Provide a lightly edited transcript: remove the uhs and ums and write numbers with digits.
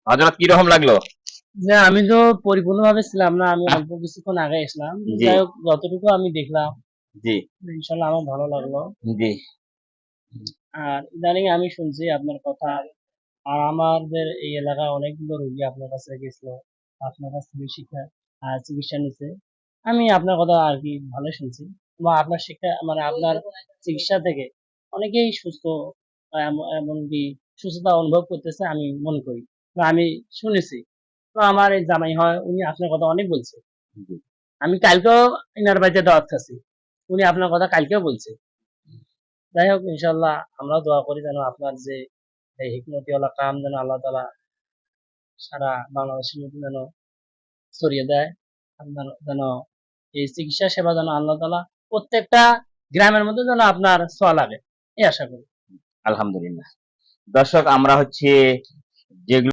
হযরত কি রকম লাগলো? যে আমি তো পরিপূর্ণভাবে ছিলাম না, আমি অল্প কিছুক্ষণ আগে আসলাম। জি, যাই হোক যতটুকু আমি দেখলাম জি, ইনশাল্লাহ আমার ভালো লাগলো। জি, আর ইদানিং আমি শুনছি আপনার কথা, আর আমাদের এই এলাকায় অনেকগুলো রোগী আপনার কাছে গেছিল, আপনার কাছ থেকে শিক্ষা চিকিৎসা নিছে। আমি আপনার কথা আর কি ভালো শুনছি, বা আপনার শিক্ষা মানে আপনার চিকিৎসা থেকে অনেকেই সুস্থ, এমনকি সুস্থতা অনুভব করতেছে আমি মনে করি, বা আমি শুনেছি। তো আমার এই জামাই হয়, উনি আপনার কথা অনেক বলছে। জি। আমি কালকেও ইনার বাড়িতে দাওয়াত খাচ্ছি, উনি আপনার কথা কালকেও বলছে। যাই হোক ইনশাল্লাহ আমরাও দোয়া করি যেন আপনার যে এই হিকমতিওয়ালা কাম যেন আল্লাহ তালা সারা বাংলাদেশের মধ্যে যেন ছড়িয়ে দেয়। আপনার যেন এই চিকিৎসা সেবা যেন আল্লাহ তালা প্রত্যেকটা গ্রামের মধ্যে যেন আপনার ছোঁয়া লাগে, এই আশা করি। আলহামদুলিল্লাহ। দর্শক, আমরা